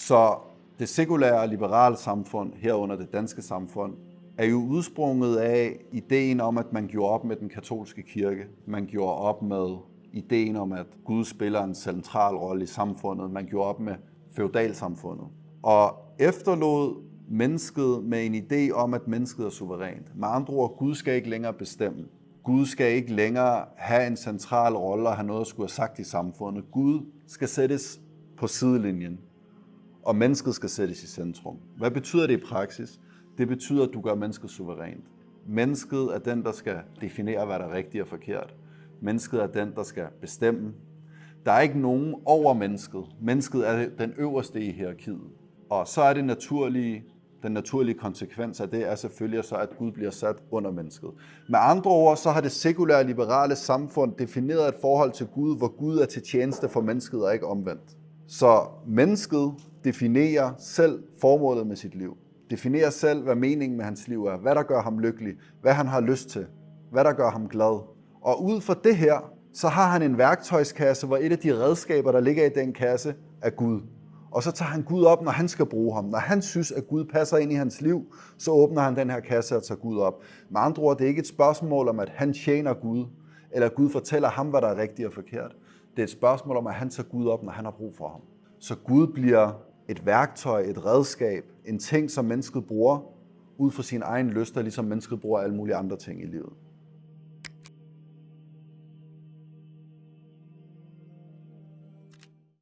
Så det sekulære og liberale samfund, herunder det danske samfund, er jo udsprunget af ideen om, at man gjorde op med den katolske kirke. Man gjorde op med ideen om, at Gud spiller en central rolle i samfundet. Man gjorde op med feudalsamfundet. Og efterlod mennesket med en idé om, at mennesket er suverænt. Med andre ord, Gud skal ikke længere bestemme. Gud skal ikke længere have en central rolle og have noget at skulle have sagt i samfundet. Gud skal sættes på sidelinjen, og mennesket skal sættes i centrum. Hvad betyder det i praksis? Det betyder, at du gør mennesket suverænt. Mennesket er den, der skal definere, hvad der er rigtigt og forkert. Mennesket er den, der skal bestemme. Der er ikke nogen over mennesket. Mennesket er den øverste i hierarkiet. Og så er det den naturlige konsekvens af det er selvfølgelig så, at Gud bliver sat under mennesket. Med andre ord, så har det sekulære liberale samfund defineret et forhold til Gud, hvor Gud er til tjeneste for mennesket og ikke omvendt. Så mennesket definerer selv formålet med sit liv. Definerer selv, hvad meningen med hans liv er, hvad der gør ham lykkelig, hvad han har lyst til, hvad der gør ham glad. Og ud fra det her, så har han en værktøjskasse, hvor et af de redskaber, der ligger i den kasse, er Gud. Og så tager han Gud op, når han skal bruge ham. Når han synes, at Gud passer ind i hans liv, så åbner han den her kasse og tager Gud op. Med andre ord, det er ikke et spørgsmål om, at han tjener Gud, eller Gud fortæller ham, hvad der er rigtigt og forkert. Det er et spørgsmål om, at han tager Gud op, når han har brug for ham. Så Gud bliver et værktøj, et redskab, en ting, som mennesket bruger ud fra sine egne lyster, ligesom mennesket bruger alle mulige andre ting i livet.